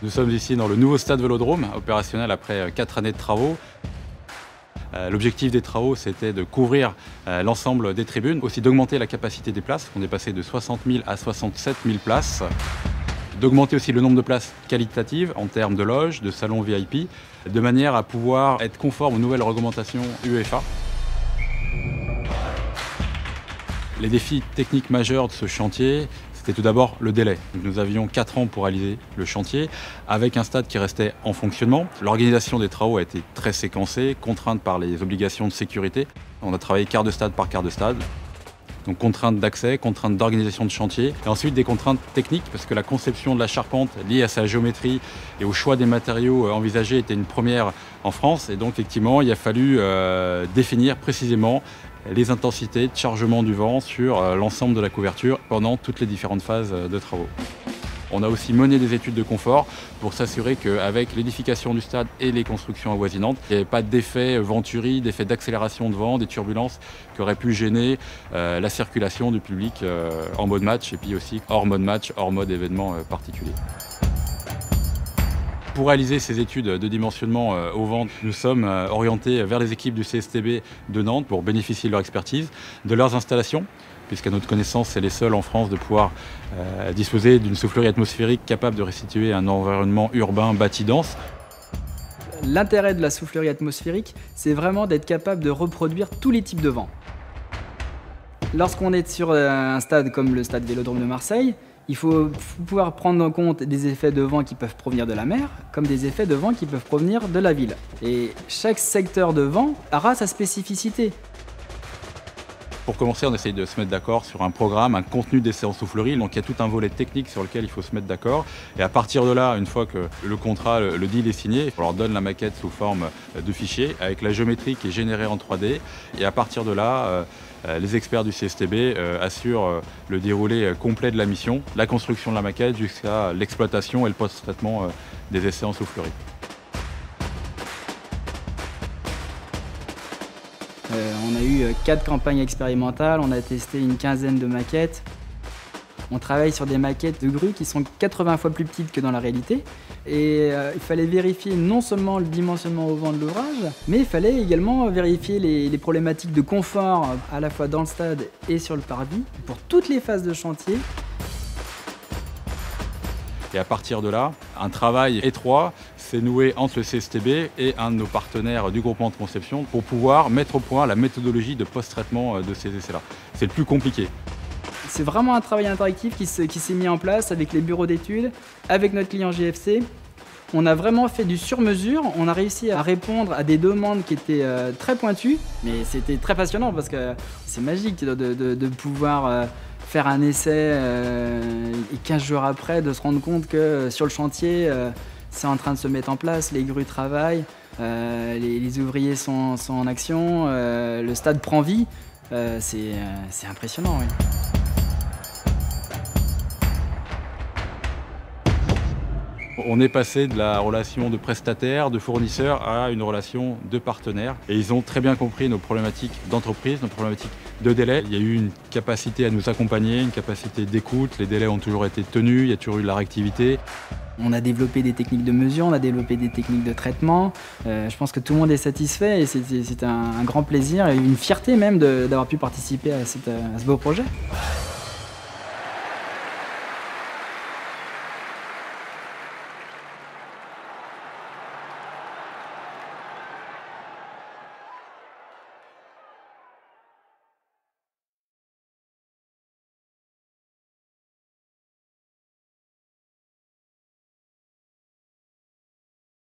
Nous sommes ici dans le nouveau stade Vélodrome, opérationnel après 4 années de travaux. L'objectif des travaux, c'était de couvrir l'ensemble des tribunes, aussi d'augmenter la capacité des places. On est passé de 60 000 à 67 000 places. D'augmenter aussi le nombre de places qualitatives en termes de loges, de salons VIP, de manière à pouvoir être conforme aux nouvelles réglementations UEFA. Les défis techniques majeurs de ce chantier, c'était tout d'abord le délai. Nous avions 4 ans pour réaliser le chantier, avec un stade qui restait en fonctionnement. L'organisation des travaux a été très séquencée, contrainte par les obligations de sécurité. On a travaillé quart de stade par quart de stade. Donc contraintes d'accès, contraintes d'organisation de chantier, et ensuite des contraintes techniques, parce que la conception de la charpente liée à sa géométrie et au choix des matériaux envisagés était une première en France. Et donc effectivement, il a fallu définir précisément les intensités de chargement du vent sur l'ensemble de la couverture pendant toutes les différentes phases de travaux. On a aussi mené des études de confort pour s'assurer qu'avec l'édification du stade et les constructions avoisinantes, il n'y avait pas d'effet venturi, d'effet d'accélération de vent, des turbulences qui auraient pu gêner la circulation du public en mode match et puis aussi hors mode match, hors mode événement particulier. Pour réaliser ces études de dimensionnement au vent, nous sommes orientés vers les équipes du CSTB de Nantes pour bénéficier de leur expertise, de leurs installations, puisqu'à notre connaissance, c'est les seuls en France de pouvoir disposer d'une soufflerie atmosphérique capable de restituer un environnement urbain bâti dense. L'intérêt de la soufflerie atmosphérique, c'est vraiment d'être capable de reproduire tous les types de vent. Lorsqu'on est sur un stade comme le stade Vélodrome de Marseille, il faut pouvoir prendre en compte des effets de vent qui peuvent provenir de la mer, comme des effets de vent qui peuvent provenir de la ville. Et chaque secteur de vent aura sa spécificité. Pour commencer, on essaye de se mettre d'accord sur un programme, un contenu d'essai en soufflerie. Donc il y a tout un volet technique sur lequel il faut se mettre d'accord. Et à partir de là, une fois que le contrat, le deal est signé, on leur donne la maquette sous forme de fichier avec la géométrie qui est générée en 3D. Et à partir de là, les experts du CSTB assurent le déroulé complet de la mission, la construction de la maquette jusqu'à l'exploitation et le post-traitement des essais en soufflerie. On a eu 4 campagnes expérimentales, on a testé une quinzaine de maquettes. On travaille sur des maquettes de grues qui sont 80 fois plus petites que dans la réalité. Et il fallait vérifier non seulement le dimensionnement au vent de l'ouvrage, mais il fallait également vérifier les problématiques de confort à la fois dans le stade et sur le parvis pour toutes les phases de chantier. Et à partir de là, un travail étroit s'est noué entre le CSTB et un de nos partenaires du groupement de conception pour pouvoir mettre au point la méthodologie de post-traitement de ces essais-là. C'est le plus compliqué. C'est vraiment un travail interactif qui s'est mis en place avec les bureaux d'études, avec notre client GFC. On a vraiment fait du sur-mesure, on a réussi à répondre à des demandes qui étaient très pointues, mais c'était très passionnant parce que c'est magique de pouvoir faire un essai et 15 jours après de se rendre compte que sur le chantier, c'est en train de se mettre en place, les grues travaillent, les ouvriers sont en action, le stade prend vie. C'est impressionnant, oui. On est passé de la relation de prestataire, de fournisseur à une relation de partenaire. Et ils ont très bien compris nos problématiques d'entreprise, nos problématiques de délai. Il y a eu une capacité à nous accompagner, une capacité d'écoute. Les délais ont toujours été tenus, il y a toujours eu de la réactivité. On a développé des techniques de mesure, on a développé des techniques de traitement. Je pense que tout le monde est satisfait et c'est un grand plaisir et une fierté même d'avoir pu participer à ce beau projet.